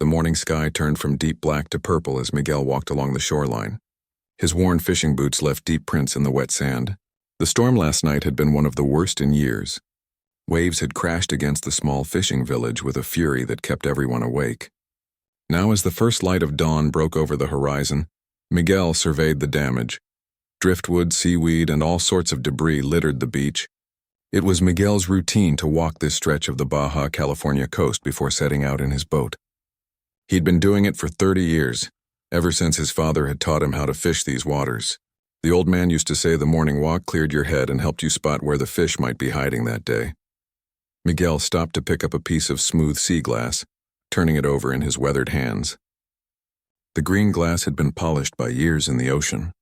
morning sky turned from deep black to purple as Miguel walked along the shoreline. His worn fishing boots left deep prints in the wet sand. The storm last night had been one of the worst in years. Waves had crashed against the small fishing village with a fury that kept everyone awake. Now, as the first light of dawn broke over the horizon, Miguel surveyed the damage. Driftwood, seaweed, and all sorts of debris littered the beach. It was Miguel's routine to walk this stretch of the Baja California coast before setting out in his boat. He'd been doing it for 30 years, ever since his father had taught him how to fish these waters. The old man used to say the morning walk cleared your head and helped you spot where the fish might be hiding that day. Miguel stopped to pick up a piece of smooth sea glass, turning it over in his weathered hands. The green glass had been polished by years in the ocean.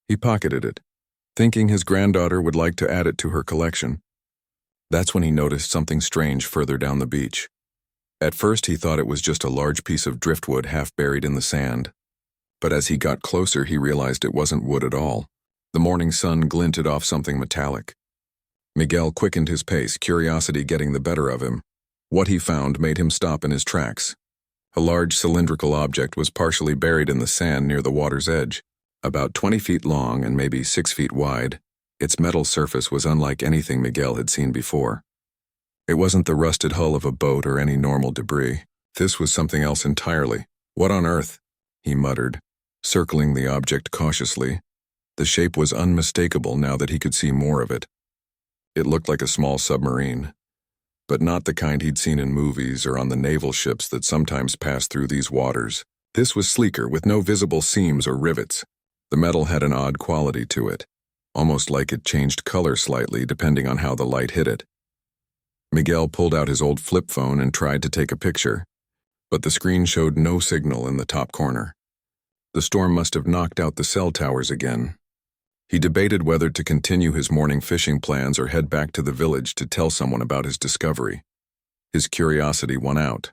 He pocketed it, thinking his granddaughter would like to add it to her collection. That's when he noticed something strange further down the beach. At first he thought it was just a large piece of driftwood half buried in the sand. But as he got closer, he realized it wasn't wood at all. The morning sun glinted off something metallic. Miguel quickened his pace, curiosity getting the better of him. What he found made him stop in his tracks. A large cylindrical object was partially buried in the sand near the water's edge. About 20 feet long and maybe 6 feet wide, its metal surface was unlike anything Miguel had seen before. It wasn't the rusted hull of a boat or any normal debris. This was something else entirely. What on earth? He muttered, circling the object cautiously. The shape was unmistakable now that he could see more of it. It looked like a small submarine, but not the kind he'd seen in movies or on the naval ships that sometimes pass through these waters. This was sleeker, with no visible seams or rivets. The metal had an odd quality to it, almost like it changed color slightly depending on how the light hit it. Miguel pulled out his old flip phone and tried to take a picture, but the screen showed no signal in the top corner. The storm must have knocked out the cell towers again. He debated whether to continue his morning fishing plans or head back to the village to tell someone about his discovery. His curiosity won out.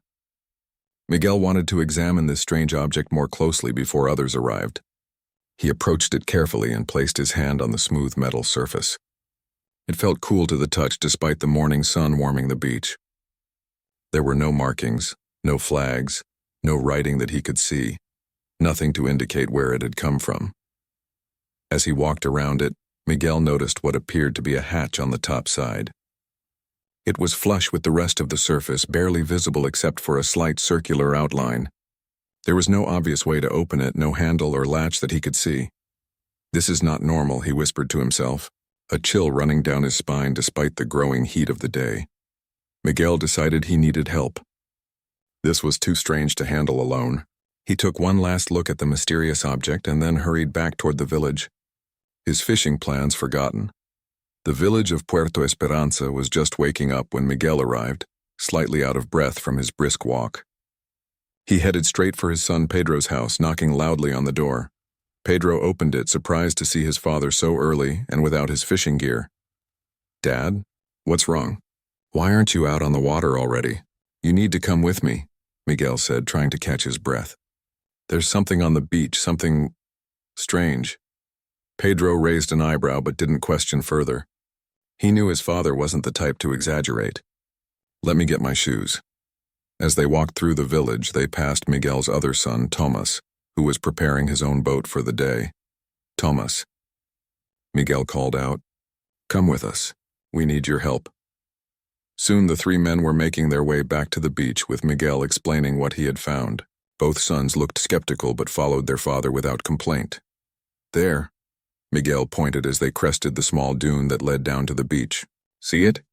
Miguel wanted to examine this strange object more closely before others arrived. He approached it carefully and placed his hand on the smooth metal surface. It felt cool to the touch despite the morning sun warming the beach. There were no markings, no flags, no writing that he could see, nothing to indicate where it had come from. As he walked around it, Miguel noticed what appeared to be a hatch on the top side. It was flush with the rest of the surface, barely visible except for a slight circular outline. There was no obvious way to open it, no handle or latch that he could see. "This is not normal," he whispered to himself, a chill running down his spine despite the growing heat of the day. Miguel decided he needed help. This was too strange to handle alone. He took one last look at the mysterious object and then hurried back toward the village. His fishing plans forgotten. The village of Puerto Esperanza was just waking up when Miguel arrived, slightly out of breath from his brisk walk. He headed straight for his son Pedro's house, knocking loudly on the door. Pedro opened it, surprised to see his father so early and without his fishing gear. "Dad, what's wrong? Why aren't you out on the water already? You need to come with me," Miguel said, trying to catch his breath. "There's something on the beach, something strange." Pedro raised an eyebrow but didn't question further. He knew his father wasn't the type to exaggerate. "Let me get my shoes." As they walked through the village, they passed Miguel's other son, Thomas, who was preparing his own boat for the day. "Thomas," Miguel called out, "come with us. We need your help." Soon the three men were making their way back to the beach with Miguel explaining what he had found. Both sons looked skeptical but followed their father without complaint. "There," Miguel pointed as they crested the small dune that led down to the beach. "See it?"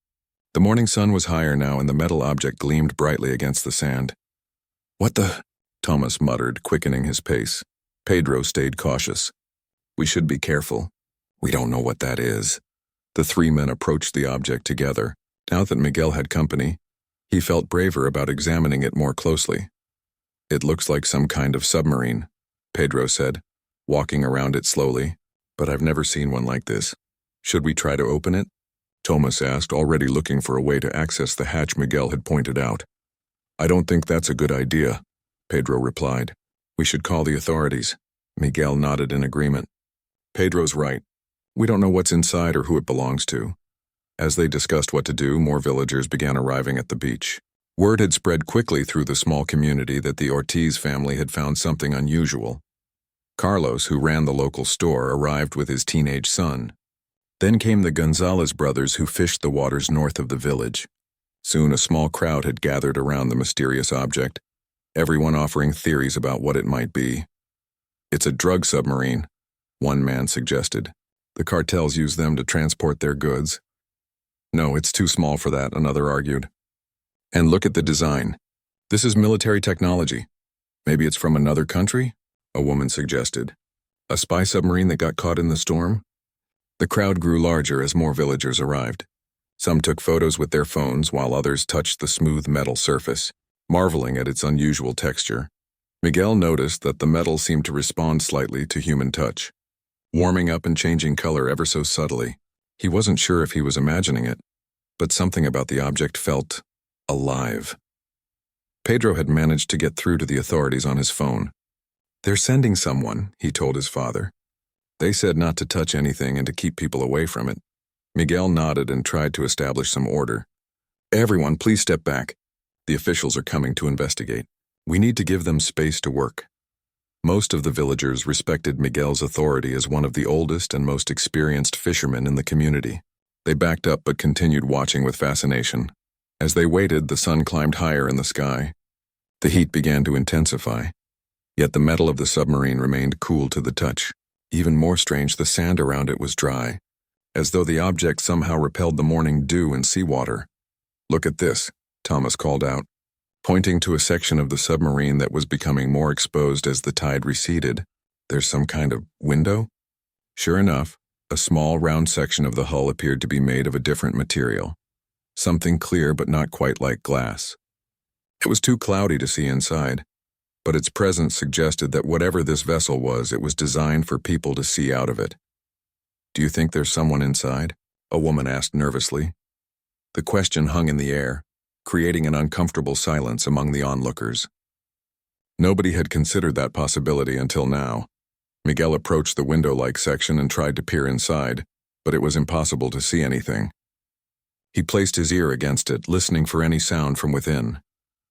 The morning sun was higher now and the metal object gleamed brightly against the sand. "What the?" Thomas muttered, quickening his pace. Pedro stayed cautious. "We should be careful. We don't know what that is." The three men approached the object together. Now that Miguel had company, he felt braver about examining it more closely. "It looks like some kind of submarine," Pedro said, walking around it slowly. "But I've never seen one like this. Should we try to open it?" Thomas asked, already looking for a way to access the hatch Miguel had pointed out. "I don't think that's a good idea," Pedro replied. "We should call the authorities." Miguel nodded in agreement. "Pedro's right. We don't know what's inside or who it belongs to." As they discussed what to do, more villagers began arriving at the beach. Word had spread quickly through the small community that the Ortiz family had found something unusual. Carlos, who ran the local store, arrived with his teenage son. Then came the Gonzalez brothers, who fished the waters north of the village. Soon a small crowd had gathered around the mysterious object, everyone offering theories about what it might be. "It's a drug submarine," one man suggested. "The cartels use them to transport their goods." "No, it's too small for that," another argued. "And look at the design. This is military technology. Maybe it's from another country?" a woman suggested. "A spy submarine that got caught in the storm?" The crowd grew larger as more villagers arrived. Some took photos with their phones while others touched the smooth metal surface, marveling at its unusual texture. Miguel noticed that the metal seemed to respond slightly to human touch, warming up and changing color ever so subtly. He wasn't sure if he was imagining it, but something about the object felt alive. Pedro had managed to get through to the authorities on his phone. "They're sending someone," he told his father. "They said not to touch anything and to keep people away from it." Miguel nodded and tried to establish some order. "Everyone, please step back. The officials are coming to investigate. We need to give them space to work." Most of the villagers respected Miguel's authority as one of the oldest and most experienced fishermen in the community. They backed up but continued watching with fascination. As they waited, the sun climbed higher in the sky. The heat began to intensify, yet the metal of the submarine remained cool to the touch. Even more strange, the sand around it was dry, as though the object somehow repelled the morning dew and seawater. "Look at this," Thomas called out, pointing to a section of the submarine that was becoming more exposed as the tide receded. "There's some kind of window?" Sure enough, a small round section of the hull appeared to be made of a different material, something clear but not quite like glass. It was too cloudy to see inside, but its presence suggested that whatever this vessel was, it was designed for people to see out of it. "Do you think there's someone inside?" a woman asked nervously. The question hung in the air, creating an uncomfortable silence among the onlookers. Nobody had considered that possibility until now. Miguel approached the window-like section and tried to peer inside, but it was impossible to see anything. He placed his ear against it, listening for any sound from within.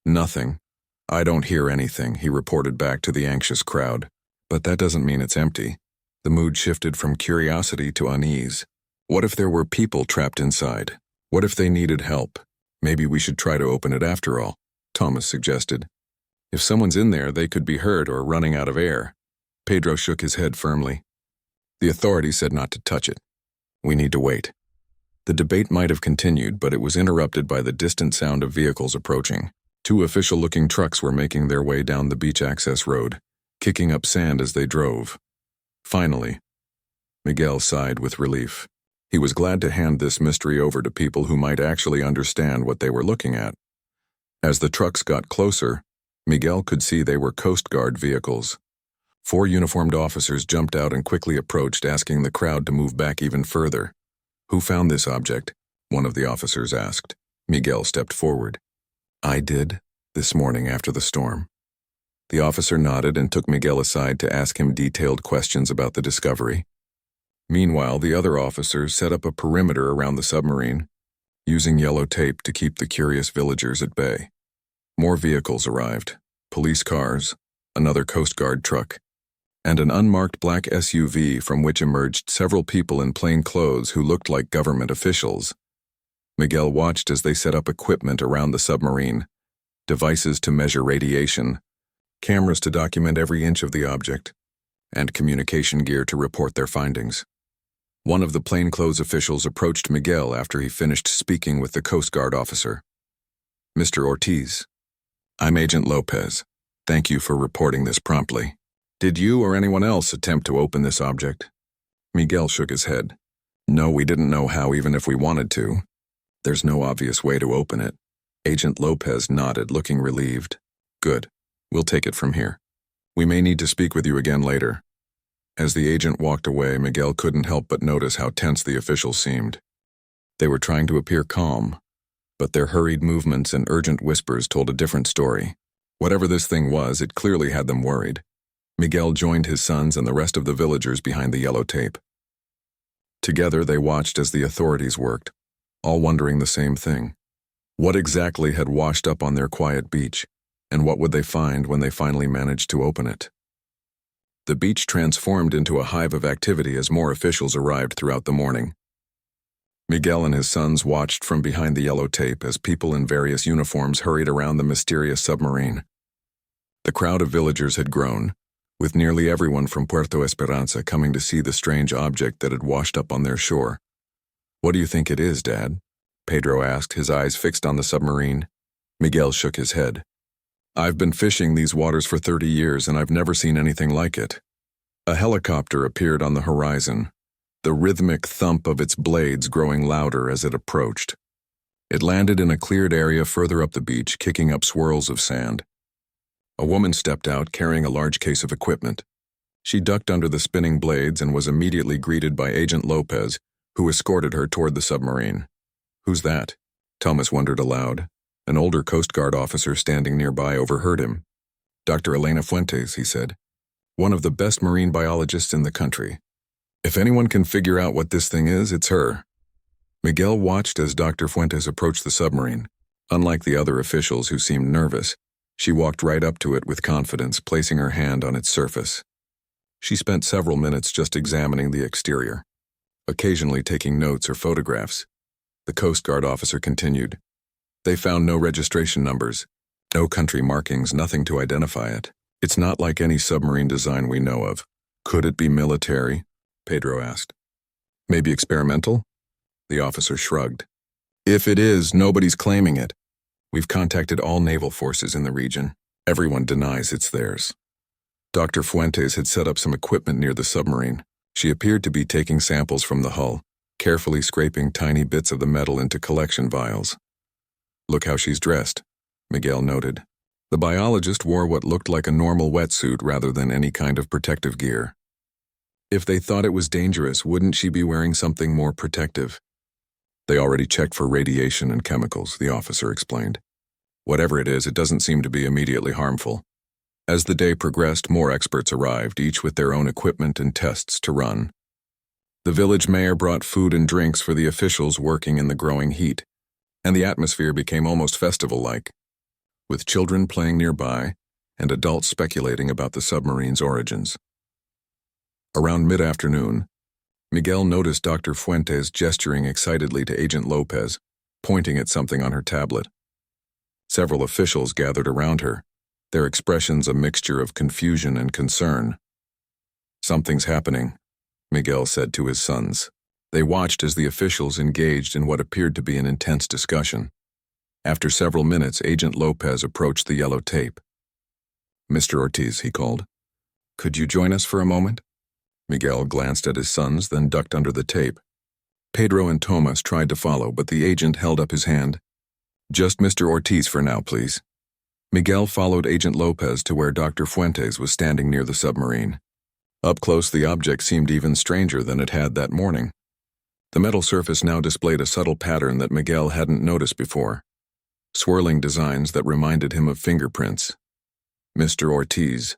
"Nothing. I don't hear anything," he reported back to the anxious crowd. "But that doesn't mean it's empty." The mood shifted from curiosity to unease. What if there were people trapped inside? What if they needed help? "Maybe we should try to open it after all," Thomas suggested. "If someone's in there, they could be hurt or running out of air." Pedro shook his head firmly. "The authorities said not to touch it. We need to wait." The debate might have continued, but it was interrupted by the distant sound of vehicles approaching. Two official-looking trucks were making their way down the beach access road, kicking up sand as they drove. Finally, Miguel sighed with relief. He was glad to hand this mystery over to people who might actually understand what they were looking at. As the trucks got closer, Miguel could see they were Coast Guard vehicles. 4 uniformed officers jumped out and quickly approached, asking the crowd to move back even further. "Who found this object?" one of the officers asked. Miguel stepped forward. "I did, this morning after the storm." The officer nodded and took Miguel aside to ask him detailed questions about the discovery. Meanwhile, the other officers set up a perimeter around the submarine, using yellow tape to keep the curious villagers at bay. More vehicles arrived, police cars, another Coast Guard truck, and an unmarked black SUV from which emerged several people in plain clothes who looked like government officials. Miguel watched as they set up equipment around the submarine, devices to measure radiation, cameras to document every inch of the object, and communication gear to report their findings. One of the plainclothes officials approached Miguel after he finished speaking with the Coast Guard officer. "Mr. Ortiz, I'm Agent Lopez. Thank you for reporting this promptly. Did you or anyone else attempt to open this object?" Miguel shook his head. "No, we didn't know how, even if we wanted to. There's no obvious way to open it." Agent Lopez nodded, looking relieved. "Good. We'll take it from here. We may need to speak with you again later." As the agent walked away, Miguel couldn't help but notice how tense the officials seemed. They were trying to appear calm, but their hurried movements and urgent whispers told a different story. Whatever this thing was, it clearly had them worried. Miguel joined his sons and the rest of the villagers behind the yellow tape. Together they watched as the authorities worked, all wondering the same thing. What exactly had washed up on their quiet beach, and what would they find when they finally managed to open it? The beach transformed into a hive of activity as more officials arrived throughout the morning. Miguel and his sons watched from behind the yellow tape as people in various uniforms hurried around the mysterious submarine. The crowd of villagers had grown, with nearly everyone from Puerto Esperanza coming to see the strange object that had washed up on their shore. "What do you think it is, Dad?" Pedro asked, his eyes fixed on the submarine. Miguel shook his head. "I've been fishing these waters for 30 years and I've never seen anything like it." A helicopter appeared on the horizon, the rhythmic thump of its blades growing louder as it approached. It landed in a cleared area further up the beach, kicking up swirls of sand. A woman stepped out carrying a large case of equipment. She ducked under the spinning blades and was immediately greeted by Agent Lopez, who escorted her toward the submarine. "Who's that?" Thomas wondered aloud. An older Coast Guard officer standing nearby overheard him. "Dr. Elena Fuentes," he said. "One of the best marine biologists in the country. If anyone can figure out what this thing is, it's her." Miguel watched as Dr. Fuentes approached the submarine. Unlike the other officials who seemed nervous, she walked right up to it with confidence, placing her hand on its surface. She spent several minutes just examining the exterior, occasionally taking notes or photographs. The Coast Guard officer continued. "They found no registration numbers, no country markings, nothing to identify it. It's not like any submarine design we know of." "Could it be military?" Pedro asked. "Maybe experimental?" The officer shrugged. "If it is, nobody's claiming it. We've contacted all naval forces in the region. Everyone denies it's theirs." Dr. Fuentes had set up some equipment near the submarine. She appeared to be taking samples from the hull, carefully scraping tiny bits of the metal into collection vials. "Look how she's dressed," Miguel noted. The biologist wore what looked like a normal wetsuit rather than any kind of protective gear. "If they thought it was dangerous, wouldn't she be wearing something more protective?" "They already checked for radiation and chemicals," the officer explained. "Whatever it is, it doesn't seem to be immediately harmful." As the day progressed, more experts arrived, each with their own equipment and tests to run. The village mayor brought food and drinks for the officials working in the growing heat, and the atmosphere became almost festival-like, with children playing nearby and adults speculating about the submarine's origins. Around mid-afternoon, Miguel noticed Dr. Fuentes gesturing excitedly to Agent Lopez, pointing at something on her tablet. Several officials gathered around her, their expressions a mixture of confusion and concern. "Something's happening," Miguel said to his sons. They watched as the officials engaged in what appeared to be an intense discussion. After several minutes, Agent Lopez approached the yellow tape. "Mr. Ortiz," he called. "Could you join us for a moment?" Miguel glanced at his sons, then ducked under the tape. Pedro and Thomas tried to follow, but the agent held up his hand. "Just Mr. Ortiz for now, please." Miguel followed Agent Lopez to where Dr. Fuentes was standing near the submarine. Up close, the object seemed even stranger than it had that morning. The metal surface now displayed a subtle pattern that Miguel hadn't noticed before, swirling designs that reminded him of fingerprints. "Mr. Ortiz."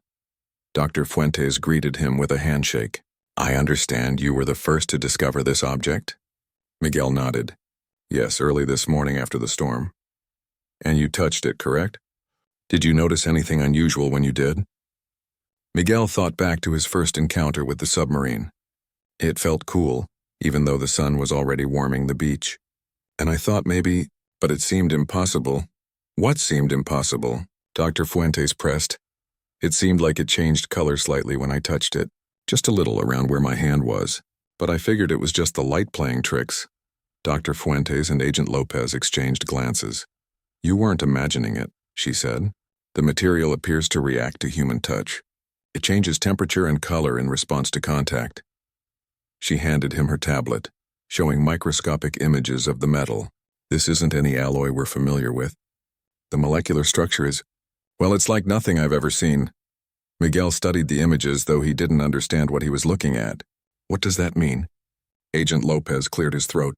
Dr. Fuentes greeted him with a handshake. "I understand you were the first to discover this object?" Miguel nodded. "Yes, early this morning after the storm." "And you touched it, correct? Did you notice anything unusual when you did?" Miguel thought back to his first encounter with the submarine. It felt cool, even though the sun was already warming the beach. "And I thought maybe, but it seemed impossible." "What seemed impossible?" Dr. Fuentes pressed. "It seemed like it changed color slightly when I touched it, just a little around where my hand was. But I figured it was just the light playing tricks." Dr. Fuentes and Agent Lopez exchanged glances. "You weren't imagining it," she said. "The material appears to react to human touch. It changes temperature and color in response to contact." She handed him her tablet, showing microscopic images of the metal. "This isn't any alloy we're familiar with. The molecular structure is, well, it's like nothing I've ever seen." Miguel studied the images, though he didn't understand what he was looking at. "What does that mean?" Agent Lopez cleared his throat.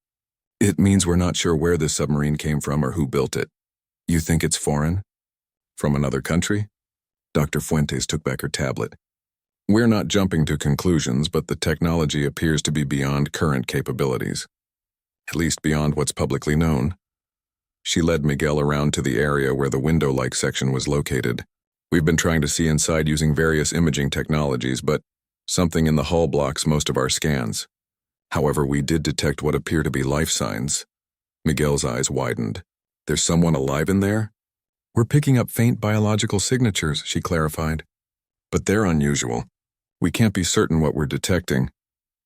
"It means we're not sure where this submarine came from or who built it." "You think it's foreign? From another country?" Dr. Fuentes took back her tablet. "We're not jumping to conclusions, but the technology appears to be beyond current capabilities. At least beyond what's publicly known." She led Miguel around to the area where the window-like section was located. We've been trying to see inside using various imaging technologies, but something in the hull blocks most of our scans. However, we did detect what appear to be life signs. Miguel's eyes widened. There's someone alive in there? We're picking up faint biological signatures, she clarified. But they're unusual. We can't be certain what we're detecting.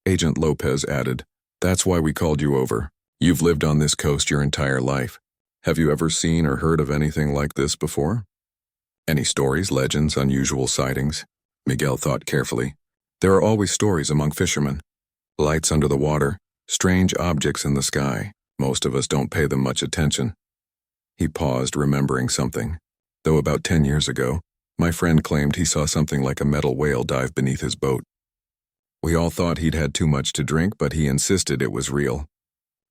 Agent Lopez added, That's why we called you over. You've lived on this coast your entire life. Have you ever seen or heard of anything like this before? Any stories, legends, unusual sightings? Miguel thought carefully. There are always stories among fishermen. Lights under the water, strange objects in the sky. Most of us don't pay them much attention. He paused, remembering something. Though about 10 years ago, my friend claimed he saw something like a metal whale dive beneath his boat. We all thought he'd had too much to drink, but he insisted it was real.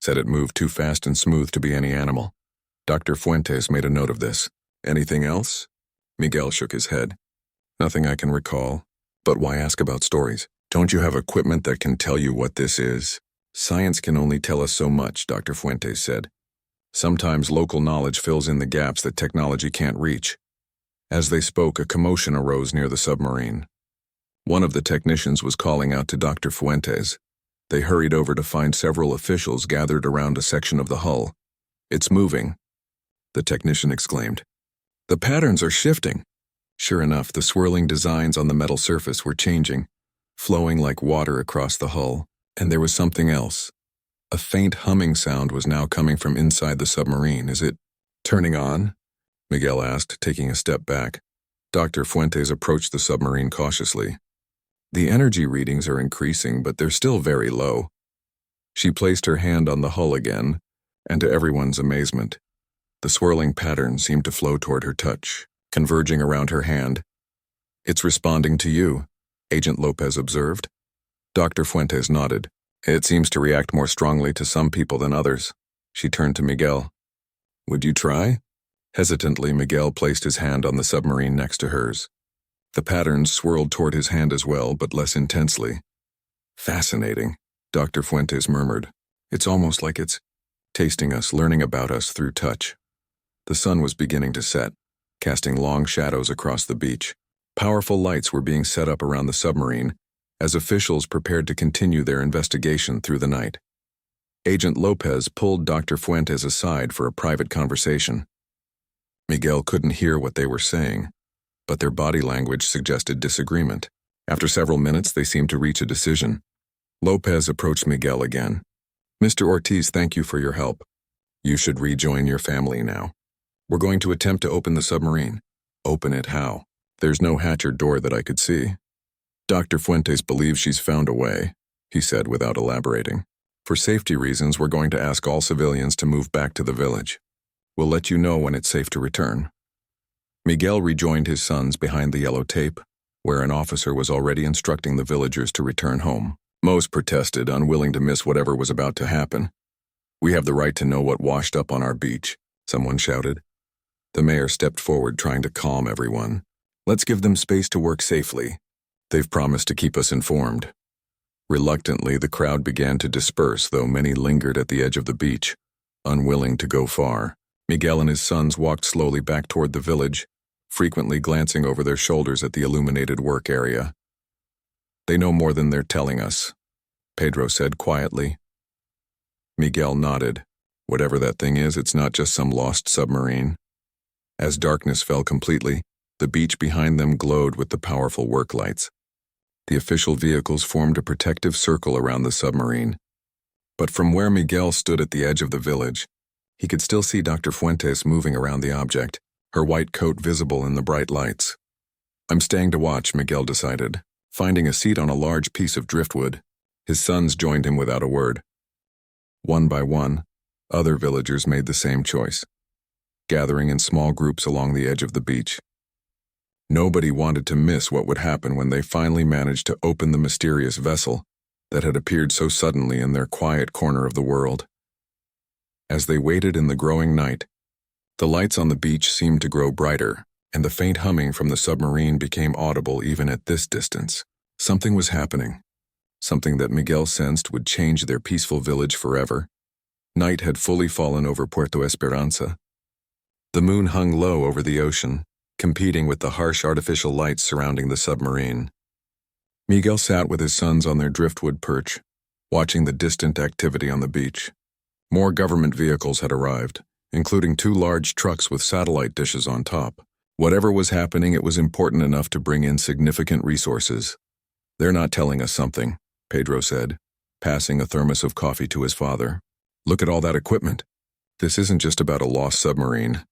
Said it moved too fast and smooth to be any animal. Dr. Fuentes made a note of this. Anything else? Miguel shook his head. Nothing I can recall. But why ask about stories? Don't you have equipment that can tell you what this is? Science can only tell us so much, Dr. Fuentes said. Sometimes local knowledge fills in the gaps that technology can't reach. As they spoke, a commotion arose near the submarine. One of the technicians was calling out to Dr. Fuentes. They hurried over to find several officials gathered around a section of the hull. It's moving, the technician exclaimed. The patterns are shifting. Sure enough, the swirling designs on the metal surface were changing, flowing like water across the hull. And there was something else. A faint humming sound was now coming from inside the submarine. Is it turning on? Miguel asked, taking a step back. Dr. Fuentes approached the submarine cautiously. The energy readings are increasing, but they're still very low. She placed her hand on the hull again, and to everyone's amazement, the swirling pattern seemed to flow toward her touch, converging around her hand. It's responding to you, Agent Lopez observed. Dr. Fuentes nodded. It seems to react more strongly to some people than others. She turned to Miguel. Would you try? Hesitantly, Miguel placed his hand on the submarine next to hers. The patterns swirled toward his hand as well, but less intensely. Fascinating, Dr. Fuentes murmured. It's almost like it's tasting us, learning about us through touch. The sun was beginning to set, casting long shadows across the beach. Powerful lights were being set up around the submarine as officials prepared to continue their investigation through the night. Agent Lopez pulled Dr. Fuentes aside for a private conversation. Miguel couldn't hear what they were saying, but their body language suggested disagreement. After several minutes, they seemed to reach a decision. Lopez approached Miguel again. Mr. Ortiz, thank you for your help. You should rejoin your family now. We're going to attempt to open the submarine. Open it how? There's no hatch or door that I could see. Dr. Fuentes believes she's found a way, he said without elaborating. For safety reasons, we're going to ask all civilians to move back to the village. We'll let you know when it's safe to return. Miguel rejoined his sons behind the yellow tape, where an officer was already instructing the villagers to return home. Most protested, unwilling to miss whatever was about to happen. We have the right to know what washed up on our beach, someone shouted. The mayor stepped forward, trying to calm everyone. Let's give them space to work safely. They've promised to keep us informed. Reluctantly, the crowd began to disperse, though many lingered at the edge of the beach, unwilling to go far. Miguel and his sons walked slowly back toward the village, frequently glancing over their shoulders at the illuminated work area. They know more than they're telling us, Pedro said quietly. Miguel nodded. Whatever that thing is, it's not just some lost submarine. As darkness fell completely, the beach behind them glowed with the powerful work lights. The official vehicles formed a protective circle around the submarine. But from where Miguel stood at the edge of the village, he could still see Dr. Fuentes moving around the object, her white coat visible in the bright lights. I'm staying to watch, Miguel decided. Finding a seat on a large piece of driftwood, his sons joined him without a word. One by one, other villagers made the same choice, gathering in small groups along the edge of the beach. Nobody wanted to miss what would happen when they finally managed to open the mysterious vessel that had appeared so suddenly in their quiet corner of the world. As they waited in the growing night, the lights on the beach seemed to grow brighter, and the faint humming from the submarine became audible even at this distance. Something was happening, something that Miguel sensed would change their peaceful village forever. Night had fully fallen over Puerto Esperanza. The moon hung low over the ocean, competing with the harsh artificial lights surrounding the submarine. Miguel sat with his sons on their driftwood perch, watching the distant activity on the beach. More government vehicles had arrived, including 2 large trucks with satellite dishes on top. Whatever was happening, it was important enough to bring in significant resources. "They're not telling us something," Pedro said, passing a thermos of coffee to his father. "Look at all that equipment. This isn't just about a lost submarine."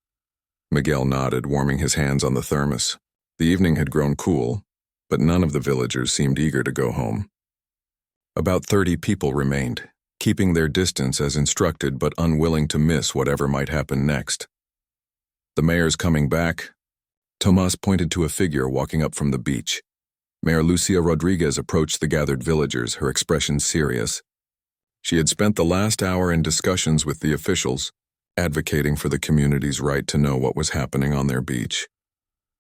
Miguel nodded, warming his hands on the thermos. The evening had grown cool, but none of the villagers seemed eager to go home. About 30 people remained, keeping their distance as instructed but unwilling to miss whatever might happen next. "The mayor's coming back." Tomas pointed to a figure walking up from the beach. Mayor Lucia Rodriguez approached the gathered villagers, her expression serious. She had spent the last hour in discussions with the officials, advocating for the community's right to know what was happening on their beach.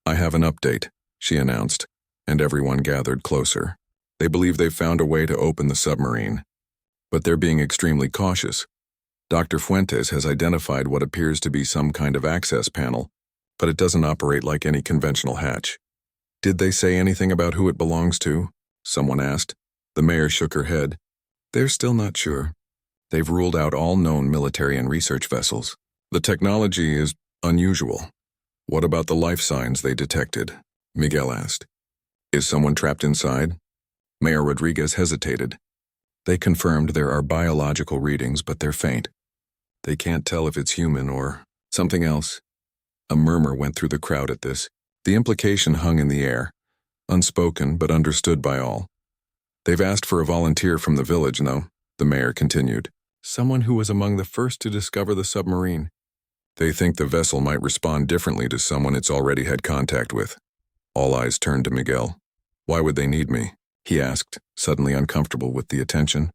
"I have an update," she announced, and everyone gathered closer. They believe they've found a way to open the submarine, but they're being extremely cautious. Dr. Fuentes has identified what appears to be some kind of access panel, but it doesn't operate like any conventional hatch. "Did they say anything about who it belongs to?" someone asked. The mayor shook her head. "They're still not sure. They've ruled out all known military and research vessels. The technology is unusual." "What about the life signs they detected?" Miguel asked. "Is someone trapped inside?" Mayor Rodriguez hesitated. "They confirmed there are biological readings, but they're faint. They can't tell if it's human or something else." A murmur went through the crowd at this. The implication hung in the air, unspoken but understood by all. "They've asked for a volunteer from the village, though," the mayor continued. "Someone who was among the first to discover the submarine. They think the vessel might respond differently to someone it's already had contact with." All eyes turned to Miguel. "Why would they need me?" he asked, suddenly uncomfortable with the attention.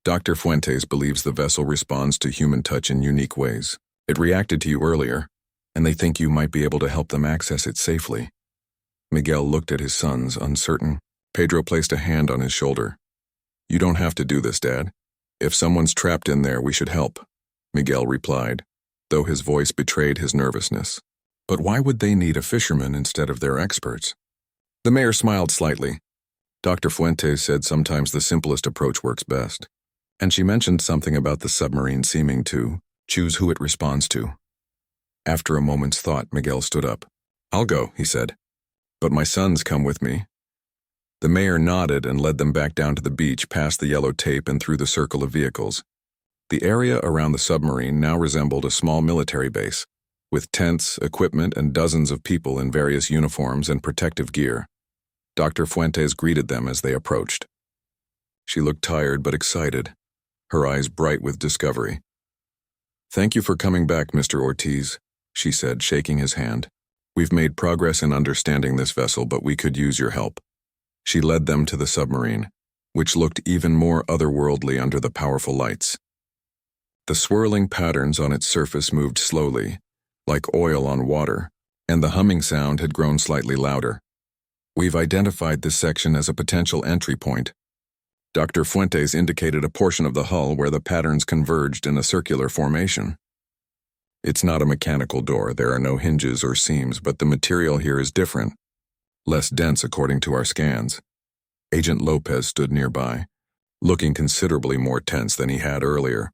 "Dr. Fuentes believes the vessel responds to human touch in unique ways. It reacted to you earlier, and they think you might be able to help them access it safely." Miguel looked at his sons, uncertain. Pedro placed a hand on his shoulder. "You don't have to do this, Dad. If someone's trapped in there, we should help," Miguel replied, though his voice betrayed his nervousness. "But why would they need a fisherman instead of their experts?" The mayor smiled slightly. "Dr. Fuentes said sometimes the simplest approach works best. And she mentioned something about the submarine seeming to choose who it responds to." After a moment's thought, Miguel stood up. "I'll go," he said. "But my sons come with me." The mayor nodded and led them back down to the beach past the yellow tape and through the circle of vehicles. The area around the submarine now resembled a small military base, with tents, equipment, and dozens of people in various uniforms and protective gear. Dr. Fuentes greeted them as they approached. She looked tired but excited, her eyes bright with discovery. "Thank you for coming back, Mr. Ortiz," she said, shaking his hand. "We've made progress in understanding this vessel, but we could use your help." She led them to the submarine, which looked even more otherworldly under the powerful lights. The swirling patterns on its surface moved slowly, like oil on water, and the humming sound had grown slightly louder. "We've identified this section as a potential entry point." Dr. Fuentes indicated a portion of the hull where the patterns converged in a circular formation. "It's not a mechanical door, there are no hinges or seams, but the material here is different. Less dense according to our scans." Agent Lopez stood nearby, looking considerably more tense than he had earlier.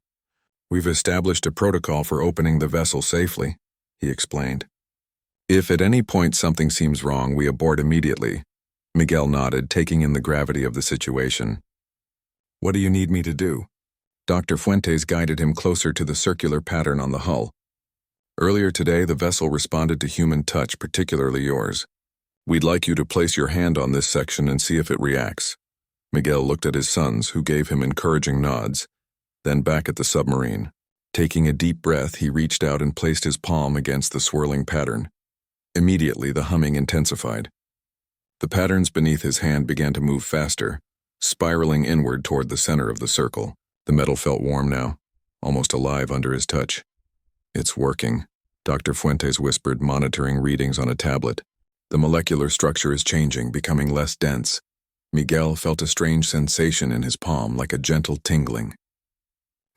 "We've established a protocol for opening the vessel safely," he explained. "If at any point something seems wrong, we abort immediately." Miguel nodded, taking in the gravity of the situation. "What do you need me to do?" Dr. Fuentes guided him closer to the circular pattern on the hull. "Earlier today, the vessel responded to human touch, particularly yours. We'd like you to place your hand on this section and see if it reacts." Miguel looked at his sons, who gave him encouraging nods, then back at the submarine. Taking a deep breath, he reached out and placed his palm against the swirling pattern. Immediately, the humming intensified. The patterns beneath his hand began to move faster, spiraling inward toward the center of the circle. The metal felt warm now, almost alive under his touch. "It's working," Dr. Fuentes whispered, monitoring readings on a tablet. "The molecular structure is changing, becoming less dense." Miguel felt a strange sensation in his palm, like a gentle tingling.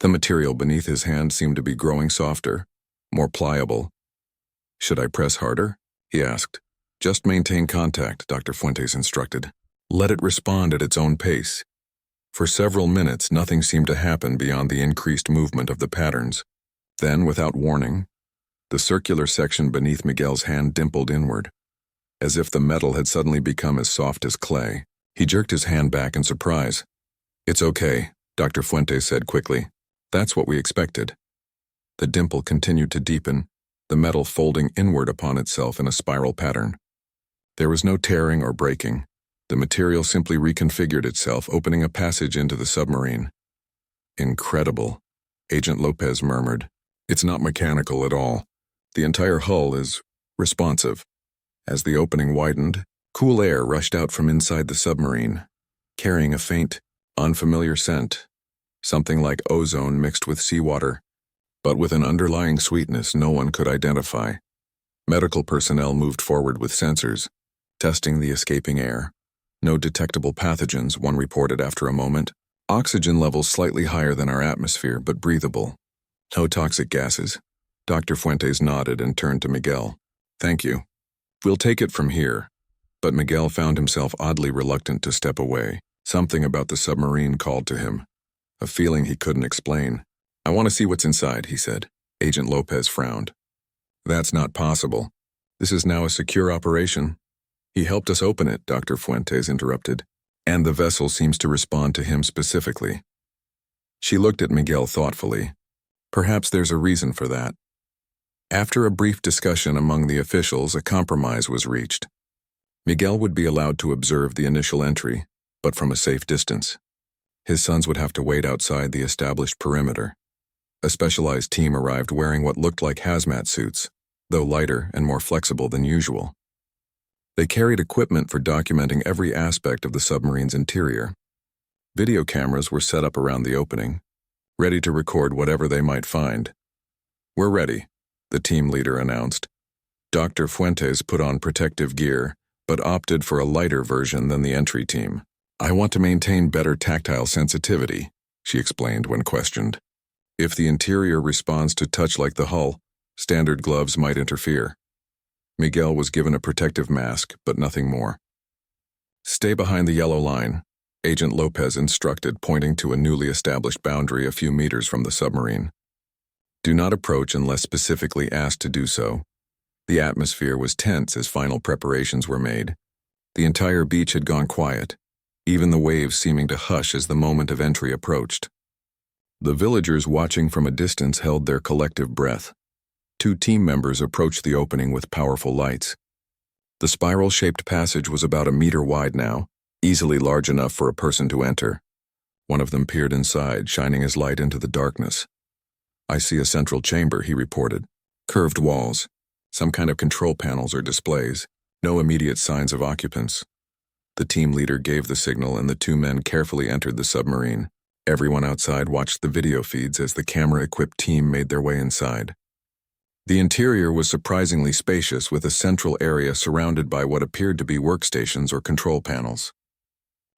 The material beneath his hand seemed to be growing softer, more pliable. "Should I press harder?" he asked. "Just maintain contact," Dr. Fuentes instructed. "Let it respond at its own pace." For several minutes, nothing seemed to happen beyond the increased movement of the patterns. Then, without warning, the circular section beneath Miguel's hand dimpled inward, as if the metal had suddenly become as soft as clay. He jerked his hand back in surprise. "It's okay," Dr. Fuentes said quickly. "That's what we expected." The dimple continued to deepen, the metal folding inward upon itself in a spiral pattern. There was no tearing or breaking. The material simply reconfigured itself, opening a passage into the submarine. "Incredible," Agent Lopez murmured. "It's not mechanical at all. The entire hull is responsive." As the opening widened, cool air rushed out from inside the submarine, carrying a faint, unfamiliar scent, something like ozone mixed with seawater, but with an underlying sweetness no one could identify. Medical personnel moved forward with sensors, testing the escaping air. No detectable pathogens, one reported after a moment. Oxygen levels slightly higher than our atmosphere, but breathable. No toxic gases. Dr. Fuentes nodded and turned to Miguel. "Thank you. We'll take it from here." But Miguel found himself oddly reluctant to step away. Something about the submarine called to him, a feeling he couldn't explain. "I want to see what's inside," he said. Agent Lopez frowned. "That's not possible. This is now a secure operation." "He helped us open it," Dr. Fuentes interrupted. "And the vessel seems to respond to him specifically." She looked at Miguel thoughtfully. "Perhaps there's a reason for that." After a brief discussion among the officials, a compromise was reached. Miguel would be allowed to observe the initial entry, but from a safe distance. His sons would have to wait outside the established perimeter. A specialized team arrived wearing what looked like hazmat suits, though lighter and more flexible than usual. They carried equipment for documenting every aspect of the submarine's interior. Video cameras were set up around the opening, ready to record whatever they might find. "We're ready," the team leader announced. Dr. Fuentes put on protective gear, but opted for a lighter version than the entry team. "I want to maintain better tactile sensitivity," she explained when questioned. "If the interior responds to touch like the hull, standard gloves might interfere." Miguel was given a protective mask, but nothing more. "Stay behind the yellow line," Agent Lopez instructed, pointing to a newly established boundary a few meters from the submarine. "Do not approach unless specifically asked to do so." The atmosphere was tense as final preparations were made. The entire beach had gone quiet, even the waves seeming to hush as the moment of entry approached. The villagers watching from a distance held their collective breath. 2 team members approached the opening with powerful lights. The spiral-shaped passage was about a meter wide now, easily large enough for a person to enter. One of them peered inside, shining his light into the darkness. "I see a central chamber," he reported. "Curved walls, some kind of control panels or displays. No immediate signs of occupants." The team leader gave the signal and the 2 men carefully entered the submarine. Everyone outside watched the video feeds as the camera-equipped team made their way inside. The interior was surprisingly spacious, with a central area surrounded by what appeared to be workstations or control panels.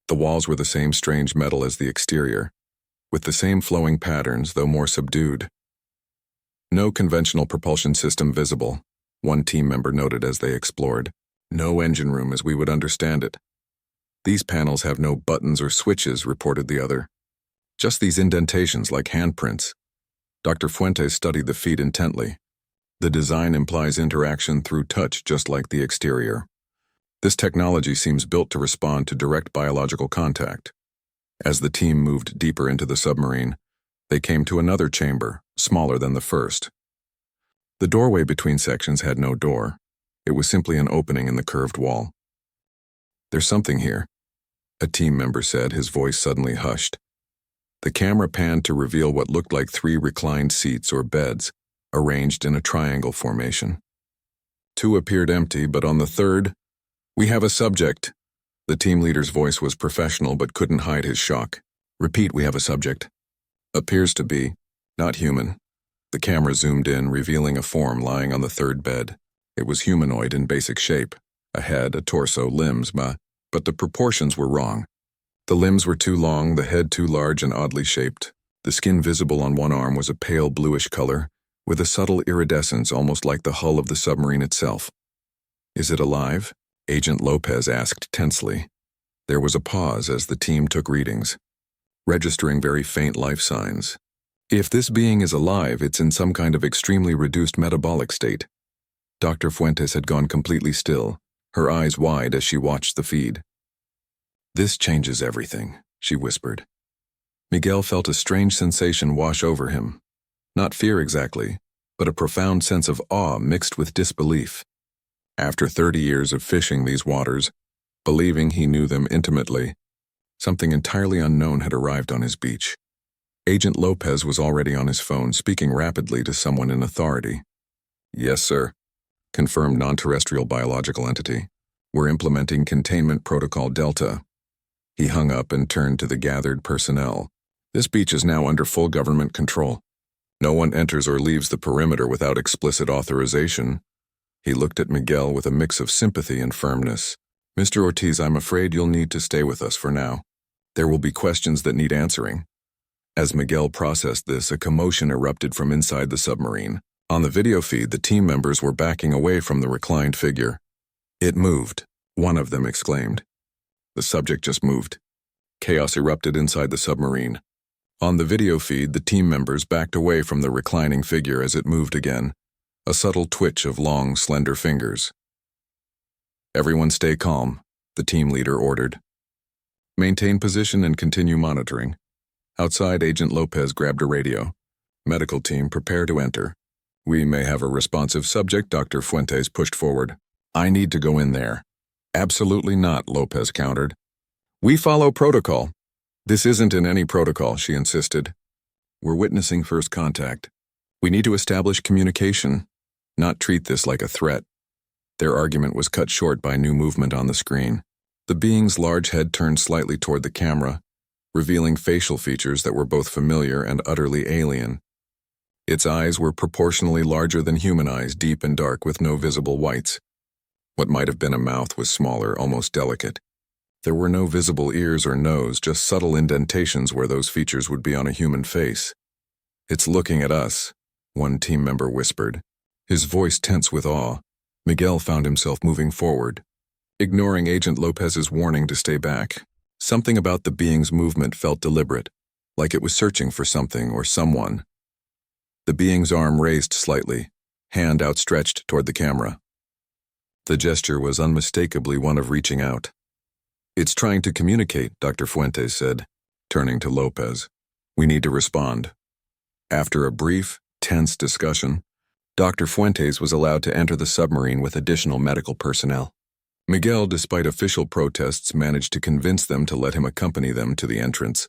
The walls were the same strange metal as the exterior, with the same flowing patterns, though more subdued. "No conventional propulsion system visible," one team member noted as they explored. "No engine room as we would understand it." "These panels have no buttons or switches," reported the other. "Just these indentations like handprints." Dr. Fuentes studied the feed intently. The design implies interaction through touch, just like the exterior. This technology seems built to respond to direct biological contact. As the team moved deeper into the submarine, they came to another chamber, smaller than the first. The doorway between sections had no door. It was simply an opening in the curved wall. "There's something here," a team member said, his voice suddenly hushed. The camera panned to reveal what looked like 3 reclined seats or beds, arranged in a triangle formation. 2 appeared empty, but on the third, "We have a subject." The team leader's voice was professional but couldn't hide his shock. "Repeat, we have a subject." "Appears to be, not human." The camera zoomed in, revealing a form lying on the third bed. It was humanoid in basic shape, a head, a torso, limbs, but the proportions were wrong. The limbs were too long, the head too large and oddly shaped. The skin visible on one arm was a pale bluish color, with a subtle iridescence almost like the hull of the submarine itself. "Is it alive?" Agent Lopez asked tensely. There was a pause as the team took readings, registering very faint life signs. "If this being is alive, it's in some kind of extremely reduced metabolic state." Dr. Fuentes had gone completely still, her eyes wide as she watched the feed. "This changes everything," she whispered. Miguel felt a strange sensation wash over him. Not fear exactly, but a profound sense of awe mixed with disbelief. After 30 years of fishing these waters, believing he knew them intimately, something entirely unknown had arrived on his beach. Agent Lopez was already on his phone, speaking rapidly to someone in authority. "Yes, sir," confirmed non-terrestrial biological entity. "We're implementing Containment Protocol Delta." He hung up and turned to the gathered personnel. "This beach is now under full government control. No one enters or leaves the perimeter without explicit authorization." He looked at Miguel with a mix of sympathy and firmness. "Mr. Ortiz, I'm afraid you'll need to stay with us for now. There will be questions that need answering." As Miguel processed this, a commotion erupted from inside the submarine. On the video feed, the team members were backing away from the reclined figure. "It moved," one of them exclaimed. "The subject just moved." Chaos erupted inside the submarine. On the video feed, the team members backed away from the reclining figure as it moved again, a subtle twitch of long, slender fingers. "Everyone stay calm," the team leader ordered. "Maintain position and continue monitoring." Outside, Agent Lopez grabbed a radio. "Medical team, prepare to enter. We may have a responsive subject," Dr. Fuentes pushed forward. "I need to go in there." "Absolutely not," Lopez countered. "We follow protocol." "This isn't in any protocol," she insisted. "We're witnessing first contact. We need to establish communication, not treat this like a threat." Their argument was cut short by new movement on the screen. The being's large head turned slightly toward the camera, revealing facial features that were both familiar and utterly alien. Its eyes were proportionally larger than human eyes, deep and dark with no visible whites. What might have been a mouth was smaller, almost delicate. There were no visible ears or nose, just subtle indentations where those features would be on a human face. "It's looking at us," one team member whispered. His voice tense with awe. Miguel found himself moving forward, ignoring Agent Lopez's warning to stay back. Something about the being's movement felt deliberate, like it was searching for something or someone. The being's arm raised slightly, hand outstretched toward the camera. The gesture was unmistakably one of reaching out. "It's trying to communicate," Dr. Fuentes said, turning to Lopez. "We need to respond." After a brief, tense discussion, Dr. Fuentes was allowed to enter the submarine with additional medical personnel. Miguel, despite official protests, managed to convince them to let him accompany them to the entrance.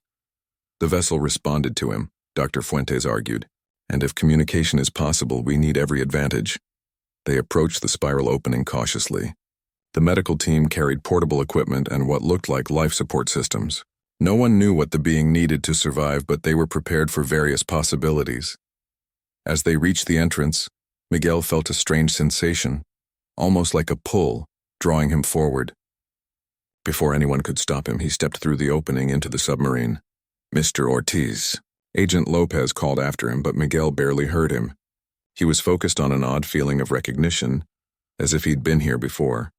"The vessel responded to him," Dr. Fuentes argued, "and if communication is possible, we need every advantage." They approached the spiral opening cautiously. The medical team carried portable equipment and what looked like life support systems. No one knew what the being needed to survive, but they were prepared for various possibilities. As they reached the entrance, Miguel felt a strange sensation, almost like a pull, drawing him forward. Before anyone could stop him, he stepped through the opening into the submarine. "Mr. Ortiz." Agent Lopez called after him, but Miguel barely heard him. He was focused on an odd feeling of recognition, as if he'd been here before.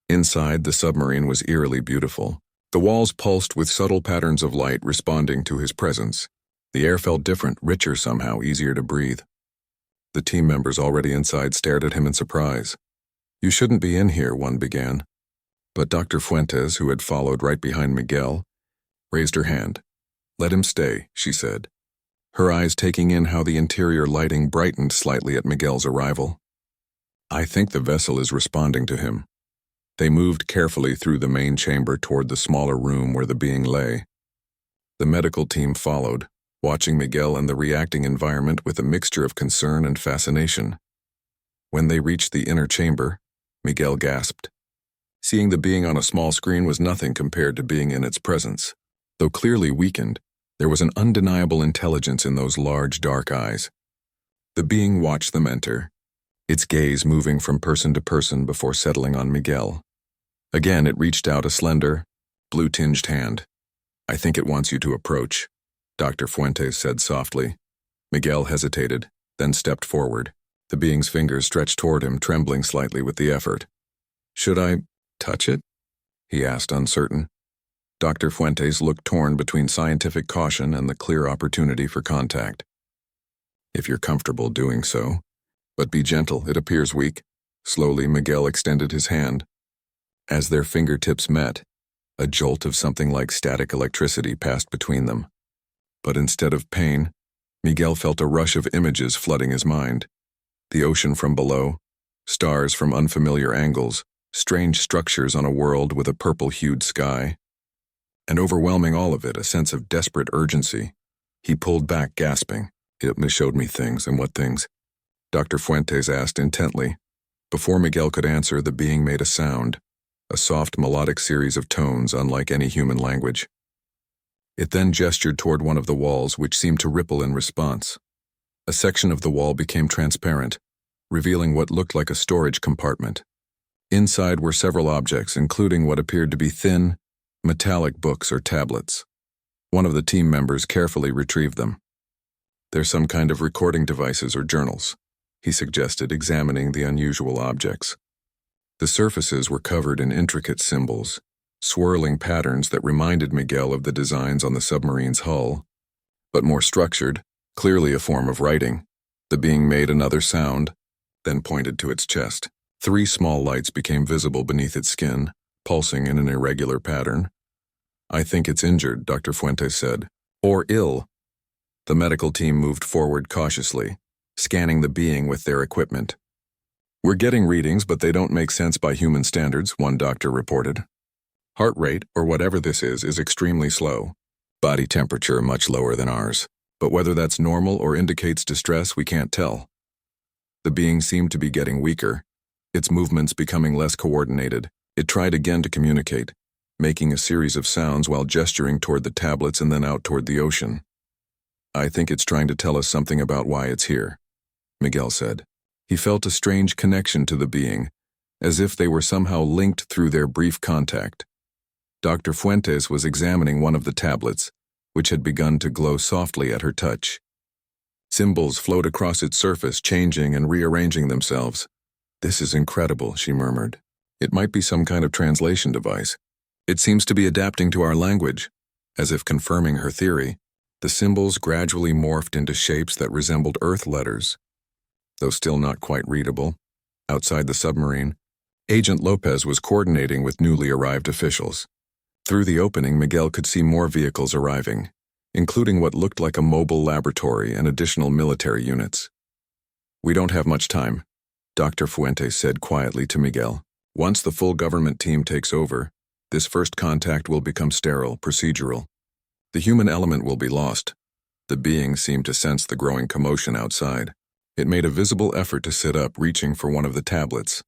Inside, the submarine was eerily beautiful. The walls pulsed with subtle patterns of light responding to his presence. The air felt different, richer somehow, easier to breathe. The team members already inside stared at him in surprise. "You shouldn't be in here," one began. But Dr. Fuentes, who had followed right behind Miguel, raised her hand. "Let him stay," she said, her eyes taking in how the interior lighting brightened slightly at Miguel's arrival. "I think the vessel is responding to him." They moved carefully through the main chamber toward the smaller room where the being lay. The medical team followed, watching Miguel and the reacting environment with a mixture of concern and fascination. When they reached the inner chamber, Miguel gasped. Seeing the being on a small screen was nothing compared to being in its presence. Though clearly weakened, there was an undeniable intelligence in those large, dark eyes. The being watched them enter, its gaze moving from person to person before settling on Miguel. Again, it reached out a slender, blue-tinged hand. "I think it wants you to approach." Dr. Fuentes said softly. Miguel hesitated, then stepped forward. The being's fingers stretched toward him, trembling slightly with the effort. "Should I touch it?" he asked, uncertain. Dr. Fuentes looked torn between scientific caution and the clear opportunity for contact. "If you're comfortable doing so. But be gentle, it appears weak." Slowly, Miguel extended his hand. As their fingertips met, a jolt of something like static electricity passed between them. But instead of pain, Miguel felt a rush of images flooding his mind. The ocean from below, stars from unfamiliar angles, strange structures on a world with a purple-hued sky. And overwhelming all of it, a sense of desperate urgency. He pulled back, gasping. "It showed me things, and what things?" Dr. Fuentes asked intently. Before Miguel could answer, the being made a sound, a soft melodic series of tones unlike any human language. It then gestured toward one of the walls, which seemed to ripple in response. A section of the wall became transparent, revealing what looked like a storage compartment. Inside were several objects, including what appeared to be thin, metallic books or tablets. One of the team members carefully retrieved them. "They're some kind of recording devices or journals," he suggested, examining the unusual objects. The surfaces were covered in intricate symbols, swirling patterns that reminded Miguel of the designs on the submarine's hull, but more structured, clearly a form of writing. The being made another sound, then pointed to its chest. 3 small lights became visible beneath its skin, pulsing in an irregular pattern. "I think it's injured," Dr. Fuentes said. "Or ill." The medical team moved forward cautiously, scanning the being with their equipment. "We're getting readings, but they don't make sense by human standards," one doctor reported. "Heart rate, or whatever this is extremely slow. Body temperature much lower than ours. But whether that's normal or indicates distress, we can't tell." The being seemed to be getting weaker, its movements becoming less coordinated. It tried again to communicate, making a series of sounds while gesturing toward the tablets and then out toward the ocean. "I think it's trying to tell us something about why it's here," Miguel said. He felt a strange connection to the being, as if they were somehow linked through their brief contact. Dr. Fuentes was examining one of the tablets, which had begun to glow softly at her touch. Symbols flowed across its surface, changing and rearranging themselves. "This is incredible," she murmured. "It might be some kind of translation device. It seems to be adapting to our language." As if confirming her theory, the symbols gradually morphed into shapes that resembled Earth letters. Though still not quite readable, outside the submarine, Agent Lopez was coordinating with newly arrived officials. Through the opening, Miguel could see more vehicles arriving, including what looked like a mobile laboratory and additional military units. "We don't have much time," Dr. Fuentes said quietly to Miguel. "Once the full government team takes over, this first contact will become sterile, procedural. The human element will be lost." The being seemed to sense the growing commotion outside. It made a visible effort to sit up, reaching for one of the tablets.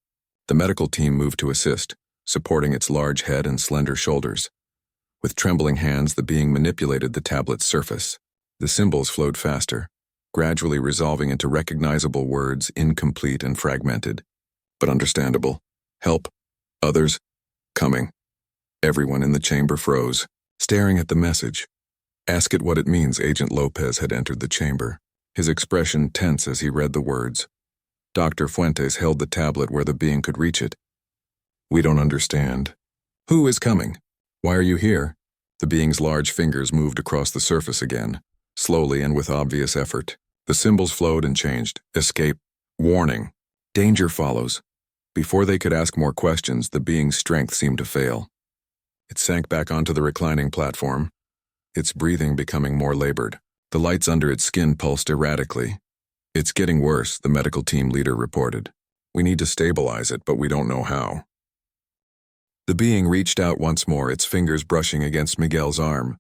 The medical team moved to assist, supporting its large head and slender shoulders. With trembling hands, the being manipulated the tablet's surface. The symbols flowed faster, gradually resolving into recognizable words, incomplete and fragmented, but understandable. "Help. Others. Coming." Everyone in the chamber froze, staring at the message. "Ask it what it means." Agent Lopez had entered the chamber, his expression tense as he read the words. Dr. Fuentes held the tablet where the being could reach it. "We don't understand." "Who is coming? Why are you here?" The being's large fingers moved across the surface again, slowly and with obvious effort. The symbols flowed and changed. "Escape. Warning. Danger follows." Before they could ask more questions, the being's strength seemed to fail. It sank back onto the reclining platform, its breathing becoming more labored. The lights under its skin pulsed erratically. "It's getting worse," the medical team leader reported. "We need to stabilize it, but we don't know how." The being reached out once more, its fingers brushing against Miguel's arm.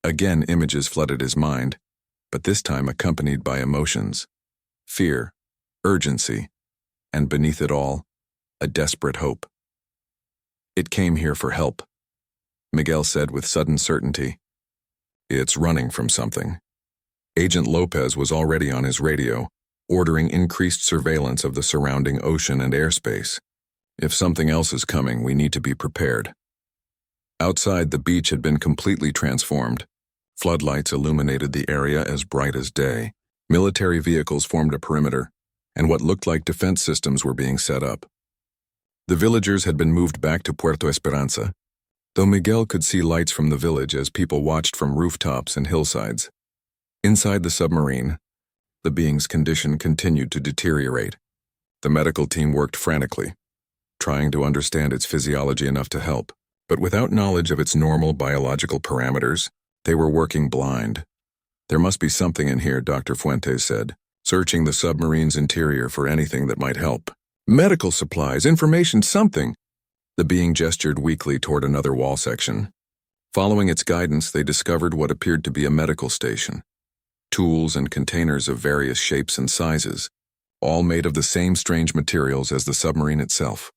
Again, images flooded his mind, but this time accompanied by emotions. Fear, urgency, and beneath it all, a desperate hope. "It came here for help," Miguel said with sudden certainty. "It's running from something." Agent Lopez was already on his radio, ordering increased surveillance of the surrounding ocean and airspace. "If something else is coming, we need to be prepared." Outside, the beach had been completely transformed. Floodlights illuminated the area as bright as day. Military vehicles formed a perimeter, and what looked like defense systems were being set up. The villagers had been moved back to Puerto Esperanza, though Miguel could see lights from the village as people watched from rooftops and hillsides. Inside the submarine, the being's condition continued to deteriorate. The medical team worked frantically, trying to understand its physiology enough to help, but without knowledge of its normal biological parameters, they were working blind. There must be something in here, Dr. Fuentes said, searching the submarine's interior for anything that might help. Medical supplies, information, something. The being gestured weakly toward another wall section. Following its guidance, they discovered what appeared to be a medical station. Tools and containers of various shapes and sizes, all made of the same strange materials as the submarine itself.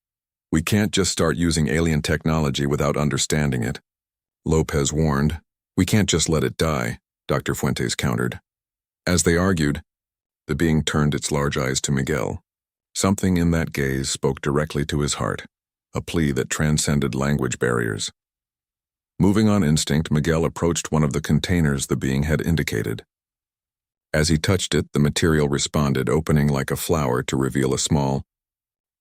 We can't just start using alien technology without understanding it, Lopez warned. We can't just let it die, Dr. Fuentes countered. As they argued, the being turned its large eyes to Miguel. Something in that gaze spoke directly to his heart, a plea that transcended language barriers. Moving on instinct, Miguel approached one of the containers the being had indicated. As he touched it, the material responded, opening like a flower to reveal a small,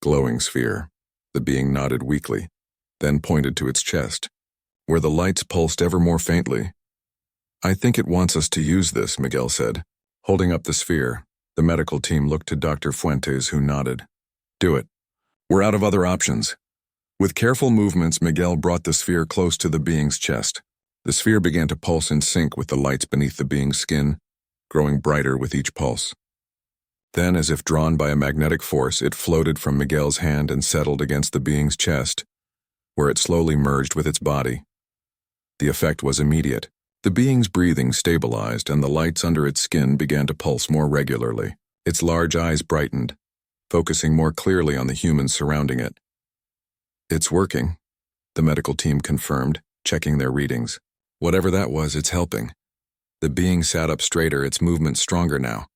glowing sphere. The being nodded weakly, then pointed to its chest, where the lights pulsed ever more faintly. I think it wants us to use this, Miguel said. Holding up the sphere, the medical team looked to Dr. Fuentes, who nodded. Do it. We're out of other options. With careful movements, Miguel brought the sphere close to the being's chest. The sphere began to pulse in sync with the lights beneath the being's skin, growing brighter with each pulse. Then, as if drawn by a magnetic force, it floated from Miguel's hand and settled against the being's chest, where it slowly merged with its body. The effect was immediate. The being's breathing stabilized, and the lights under its skin began to pulse more regularly. Its large eyes brightened, focusing more clearly on the humans surrounding it. It's working, the medical team confirmed, checking their readings. Whatever that was, it's helping. The being sat up straighter, its movement stronger now.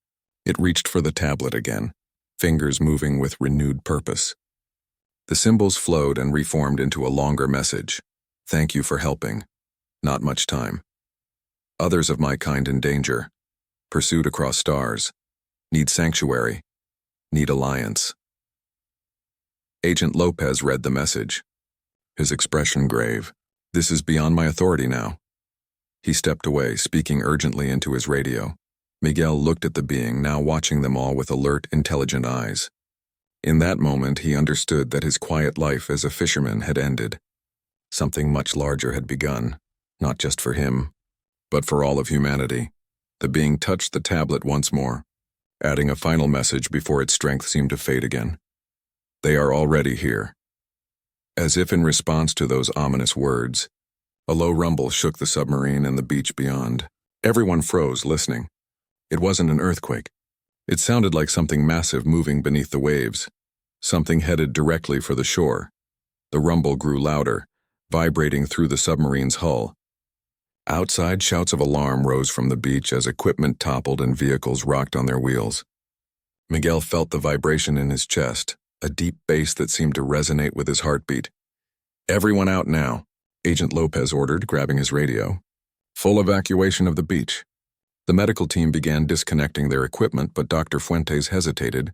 It reached for the tablet again, fingers moving with renewed purpose. The symbols flowed and reformed into a longer message. Thank you for helping. Not much time. Others of my kind in danger. Pursued across stars. Need sanctuary. Need alliance. Agent Lopez read the message, his expression grave. This is beyond my authority now. He stepped away, speaking urgently into his radio. Miguel looked at the being, now watching them all with alert, intelligent eyes. In that moment, he understood that his quiet life as a fisherman had ended. Something much larger had begun, not just for him, but for all of humanity. The being touched the tablet once more, adding a final message before its strength seemed to fade again. They are already here. As if in response to those ominous words, a low rumble shook the submarine and the beach beyond. Everyone froze, listening. It wasn't an earthquake. It sounded like something massive moving beneath the waves, something headed directly for the shore. The rumble grew louder, vibrating through the submarine's hull. Outside, shouts of alarm rose from the beach as equipment toppled and vehicles rocked on their wheels. Miguel felt the vibration in his chest, a deep bass that seemed to resonate with his heartbeat. Everyone out now, Agent Lopez ordered, grabbing his radio. Full evacuation of the beach. The medical team began disconnecting their equipment, but Dr. Fuentes hesitated,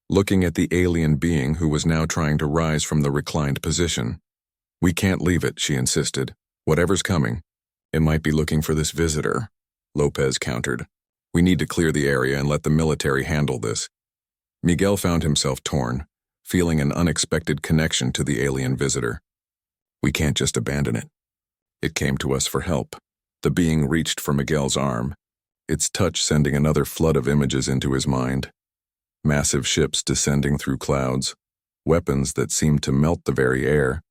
looking at the alien being who was now trying to rise from the reclined position. We can't leave it, she insisted. Whatever's coming. It might be looking for this visitor, Lopez countered. We need to clear the area and let the military handle this. Miguel found himself torn, feeling an unexpected connection to the alien visitor. We can't just abandon it. It came to us for help. The being reached for Miguel's arm, its touch sending another flood of images into his mind. Massive ships descending through clouds, weapons that seemed to melt the very air,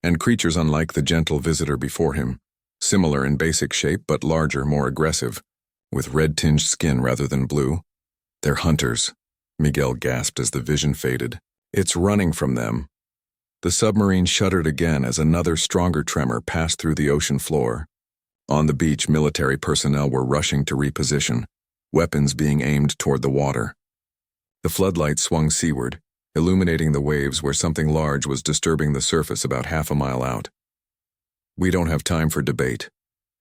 and creatures unlike the gentle visitor before him, similar in basic shape but larger, more aggressive, with red-tinged skin rather than blue. They're hunters, Miguel gasped as the vision faded. It's running from them. The submarine shuddered again as another stronger tremor passed through the ocean floor. On the beach, military personnel were rushing to reposition, weapons being aimed toward the water. The floodlights swung seaward, illuminating the waves where something large was disturbing the surface about half a mile out. We don't have time for debate,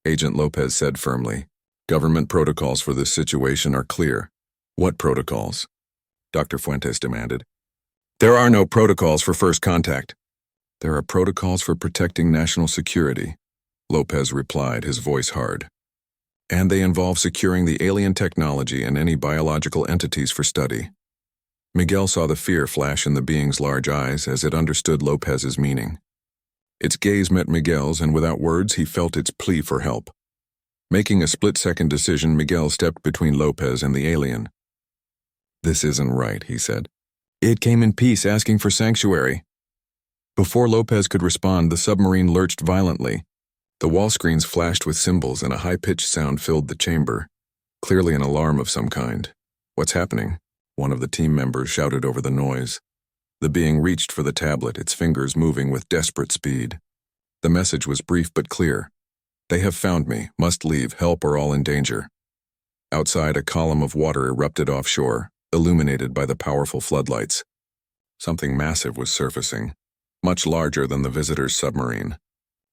Agent Lopez said firmly. Government protocols for this situation are clear. What protocols? Dr. Fuentes demanded. There are no protocols for first contact. There are protocols for protecting national security, Lopez replied, his voice hard. And they involve securing the alien technology and any biological entities for study. Miguel saw the fear flash in the being's large eyes as it understood Lopez's meaning. Its gaze met Miguel's, and without words he felt its plea for help. Making a split-second decision, Miguel stepped between Lopez and the alien. This isn't right, he said. It came in peace, asking for sanctuary. Before Lopez could respond, the submarine lurched violently. The wall screens flashed with symbols and a high-pitched sound filled the chamber, clearly an alarm of some kind. What's happening? One of the team members shouted over the noise. The being reached for the tablet, its fingers moving with desperate speed. The message was brief but clear. They have found me, must leave, help or all in danger. Outside, a column of water erupted offshore, illuminated by the powerful floodlights. Something massive was surfacing, much larger than the visitor's submarine.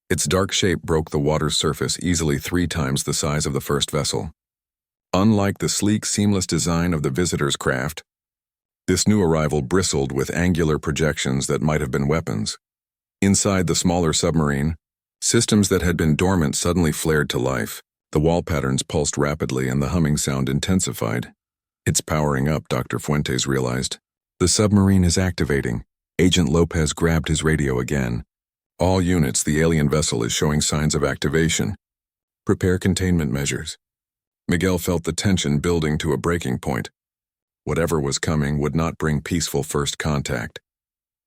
Its dark shape broke the water's surface easily 3 times the size of the first vessel. Unlike the sleek, seamless design of the visitor's craft, this new arrival bristled with angular projections that might have been weapons. Inside the smaller submarine, systems that had been dormant suddenly flared to life. The wall patterns pulsed rapidly and the humming sound intensified. It's powering up, Dr. Fuentes realized. The submarine is activating. Agent Lopez grabbed his radio again. All units, the alien vessel is showing signs of activation. Prepare containment measures. Miguel felt the tension building to a breaking point. Whatever was coming would not bring peaceful first contact.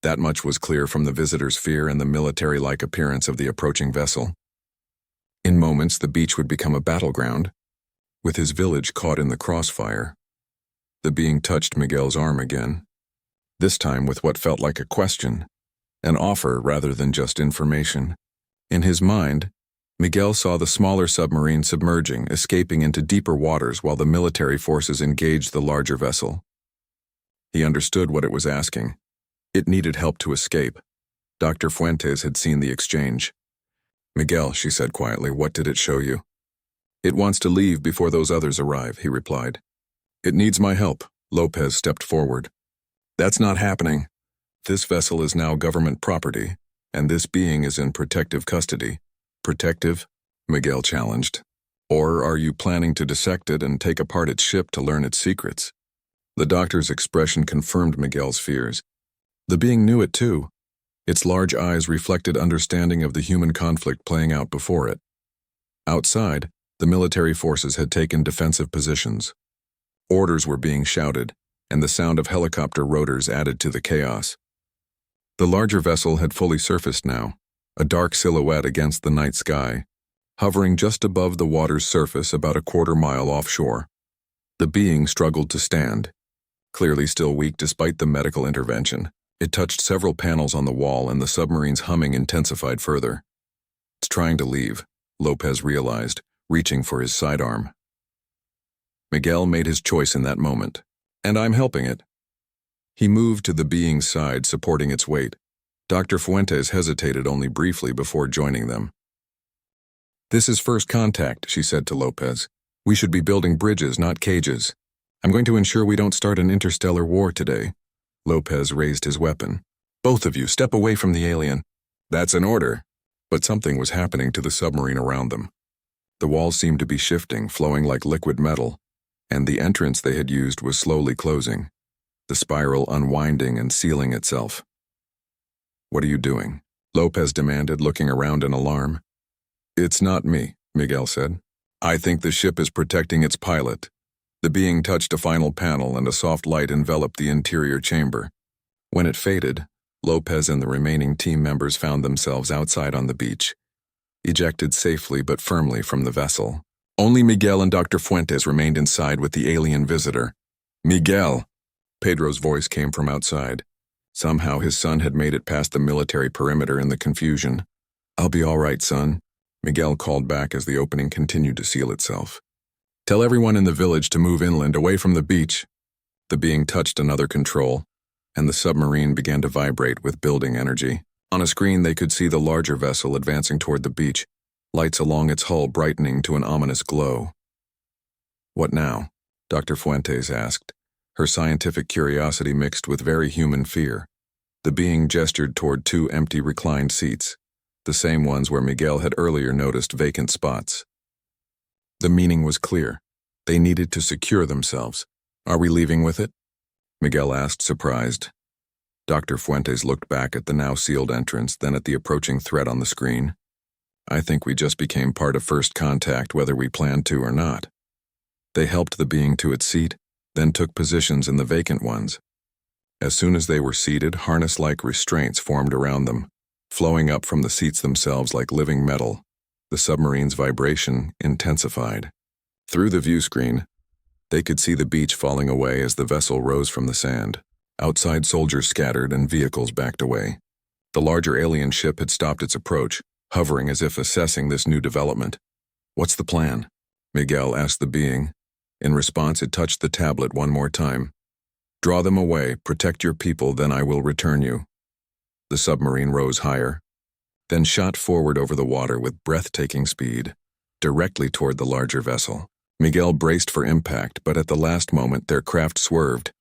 That much was clear from the visitor's fear and the military-like appearance of the approaching vessel. In moments, the beach would become a battleground, with his village caught in the crossfire. The being touched Miguel's arm again, this time with what felt like a question, an offer rather than just information. In his mind, Miguel saw the smaller submarine submerging, escaping into deeper waters while the military forces engaged the larger vessel. He understood what it was asking. It needed help to escape. Dr. Fuentes had seen the exchange. Miguel, she said quietly, what did it show you? It wants to leave before those others arrive, he replied. It needs my help. Lopez stepped forward. That's not happening. This vessel is now government property, and this being is in protective custody. Protective? Miguel challenged. Or are you planning to dissect it and take apart its ship to learn its secrets? The doctor's expression confirmed Miguel's fears. The being knew it too. Its large eyes reflected understanding of the human conflict playing out before it. Outside, the military forces had taken defensive positions. Orders were being shouted, and the sound of helicopter rotors added to the chaos. The larger vessel had fully surfaced now, a dark silhouette against the night sky, hovering just above the water's surface about a quarter-mile offshore. The being struggled to stand, clearly still weak despite the medical intervention. It touched several panels on the wall and the submarine's humming intensified further. It's trying to leave, Lopez realized, reaching for his sidearm. Miguel made his choice in that moment, and I'm helping it. He moved to the being's side, supporting its weight. Dr. Fuentes hesitated only briefly before joining them. This is first contact, she said to Lopez. We should be building bridges, not cages. I'm going to ensure we don't start an interstellar war today. Lopez raised his weapon. Both of you, step away from the alien. That's an order. But something was happening to the submarine around them. The walls seemed to be shifting, flowing like liquid metal, and the entrance they had used was slowly closing, the spiral unwinding and sealing itself. What are you doing? Lopez demanded, looking around in alarm. It's not me, Miguel said. I think the ship is protecting its pilot. The being touched a final panel and a soft light enveloped the interior chamber. When it faded, Lopez and the remaining team members found themselves outside on the beach, ejected safely but firmly from the vessel. Only Miguel and Dr. Fuentes remained inside with the alien visitor. Miguel! Pedro's voice came from outside. Somehow his son had made it past the military perimeter in the confusion. I'll be all right, son, Miguel called back as the opening continued to seal itself. Tell everyone in the village to move inland, away from the beach. The being touched another control, and the submarine began to vibrate with building energy. On a screen they could see the larger vessel advancing toward the beach, lights along its hull brightening to an ominous glow. "What now?" Dr. Fuentes asked, her scientific curiosity mixed with very human fear. The being gestured toward two empty reclined seats, the same ones where Miguel had earlier noticed vacant spots. The meaning was clear. They needed to secure themselves. "Are we leaving with it?" Miguel asked, surprised. Dr. Fuentes looked back at the now sealed entrance, then at the approaching threat on the screen. "I think we just became part of first contact whether we planned to or not." They helped the being to its seat, then took positions in the vacant ones. As soon as they were seated, harness-like restraints formed around them, flowing up from the seats themselves like living metal. The submarine's vibration intensified. Through the view screen, they could see the beach falling away as the vessel rose from the sand. Outside, soldiers scattered and vehicles backed away. The larger alien ship had stopped its approach, hovering as if assessing this new development. "What's the plan?" Miguel asked the being. In response, it touched the tablet one more time. "Draw them away, protect your people, then I will return you." The submarine rose higher, then shot forward over the water with breathtaking speed, directly toward the larger vessel. Miguel braced for impact, but at the last moment their craft swerved,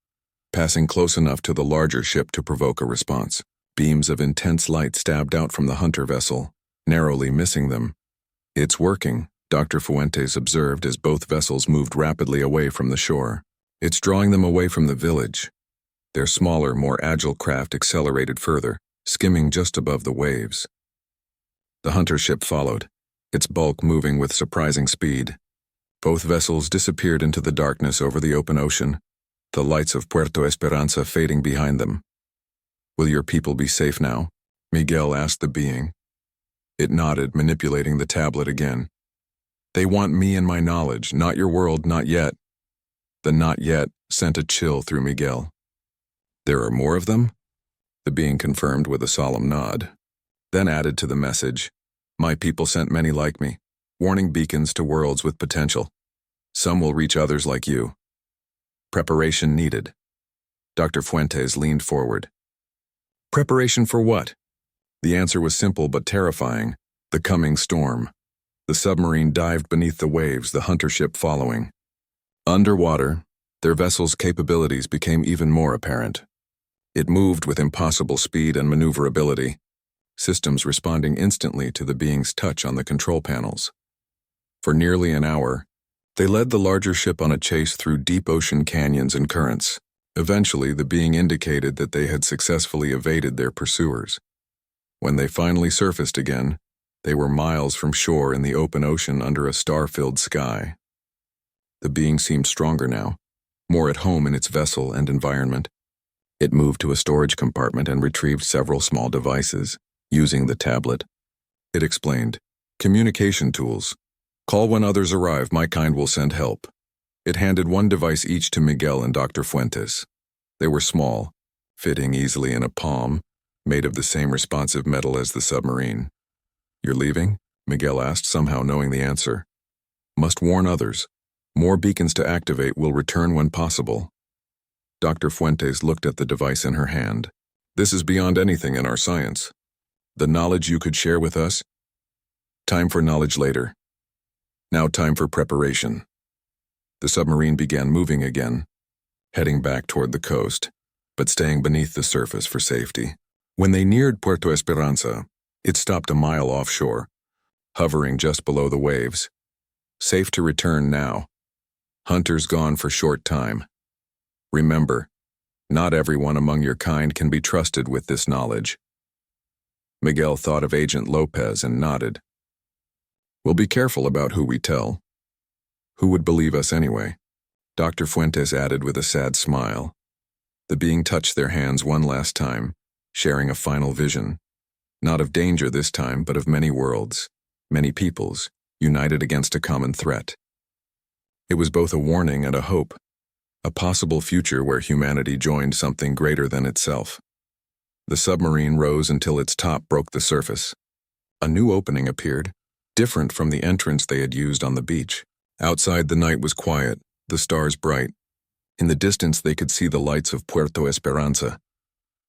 passing close enough to the larger ship to provoke a response. Beams of intense light stabbed out from the hunter vessel, narrowly missing them. "It's working," Dr. Fuentes observed as both vessels moved rapidly away from the shore. "It's drawing them away from the village." Their smaller, more agile craft accelerated further, skimming just above the waves. The hunter ship followed, its bulk moving with surprising speed. Both vessels disappeared into the darkness over the open ocean, the lights of Puerto Esperanza fading behind them. "Will your people be safe now?" Miguel asked the being. It nodded, manipulating the tablet again. "They want me and my knowledge, not your world, not yet." The "not yet" sent a chill through Miguel. "There are more of them?" The being confirmed with a solemn nod, then added to the message, "My people sent many like me, warning beacons to worlds with potential. Some will reach others like you." "Preparation needed." Dr. Fuentes leaned forward. "Preparation for what?" The answer was simple but terrifying: the coming storm. The submarine dived beneath the waves, the hunter ship following. Underwater, their vessel's capabilities became even more apparent. It moved with impossible speed and maneuverability, systems responding instantly to the being's touch on the control panels. For nearly an hour, they led the larger ship on a chase through deep ocean canyons and currents. Eventually, the being indicated that they had successfully evaded their pursuers. When they finally surfaced again, they were miles from shore in the open ocean under a star-filled sky. The being seemed stronger now, more at home in its vessel and environment. It moved to a storage compartment and retrieved several small devices, using the tablet. It explained, "Communication tools. Call when others arrive, my kind will send help." It handed one device each to Miguel and Dr. Fuentes. They were small, fitting easily in a palm, made of the same responsive metal as the submarine. "You're leaving?" Miguel asked, somehow knowing the answer. "Must warn others. More beacons to activate, will return when possible." Dr. Fuentes looked at the device in her hand. "This is beyond anything in our science. The knowledge you could share with us? Time for knowledge later. Now time for preparation." The submarine began moving again, heading back toward the coast, but staying beneath the surface for safety. When they neared Puerto Esperanza, it stopped a mile offshore, hovering just below the waves. Safe to return now. Hunters gone for short time. Remember, not everyone among your kind can be trusted with this knowledge. Miguel thought of Agent Lopez and nodded. "We'll be careful about who we tell. Who would believe us anyway?" Dr. Fuentes added with a sad smile. The being touched their hands one last time, sharing a final vision. Not of danger this time, but of many worlds, many peoples, united against a common threat. It was both a warning and a hope, a possible future where humanity joined something greater than itself. The submarine rose until its top broke the surface. A new opening appeared, different from the entrance they had used on the beach. Outside, the night was quiet, the stars bright. In the distance, they could see the lights of Puerto Esperanza.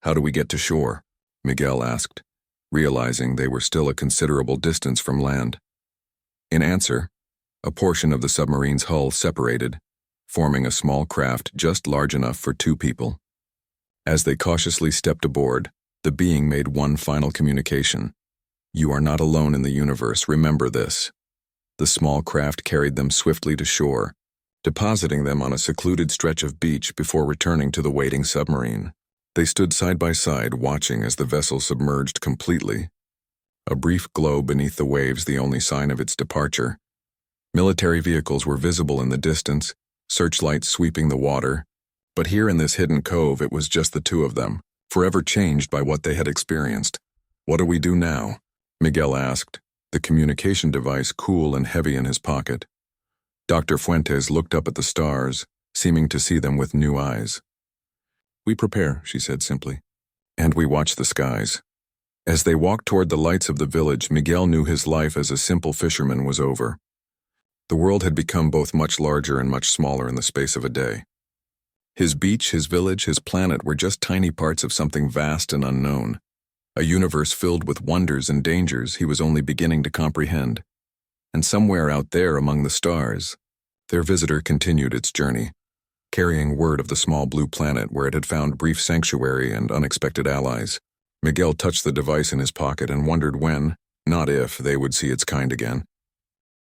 "How do we get to shore?" Miguel asked, realizing they were still a considerable distance from land. In answer, a portion of the submarine's hull separated, forming a small craft just large enough for 2 people. As they cautiously stepped aboard, the being made one final communication. "You are not alone in the universe, remember this." The small craft carried them swiftly to shore, depositing them on a secluded stretch of beach before returning to the waiting submarine. They stood side by side, watching as the vessel submerged completely. A brief glow beneath the waves, the only sign of its departure. Military vehicles were visible in the distance, searchlights sweeping the water. But here in this hidden cove, it was just the 2 of them, forever changed by what they had experienced. "What do we do now?" Miguel asked, the communication device cool and heavy in his pocket. Dr. Fuentes looked up at the stars, seeming to see them with new eyes. "We prepare," she said simply. "And we watch the skies." As they walked toward the lights of the village, Miguel knew his life as a simple fisherman was over. The world had become both much larger and much smaller in the space of a day. His beach, his village, his planet were just tiny parts of something vast and unknown, a universe filled with wonders and dangers he was only beginning to comprehend. And somewhere out there among the stars, their visitor continued its journey, carrying word of the small blue planet where it had found brief sanctuary and unexpected allies. Miguel touched the device in his pocket and wondered when, not if, they would see its kind again.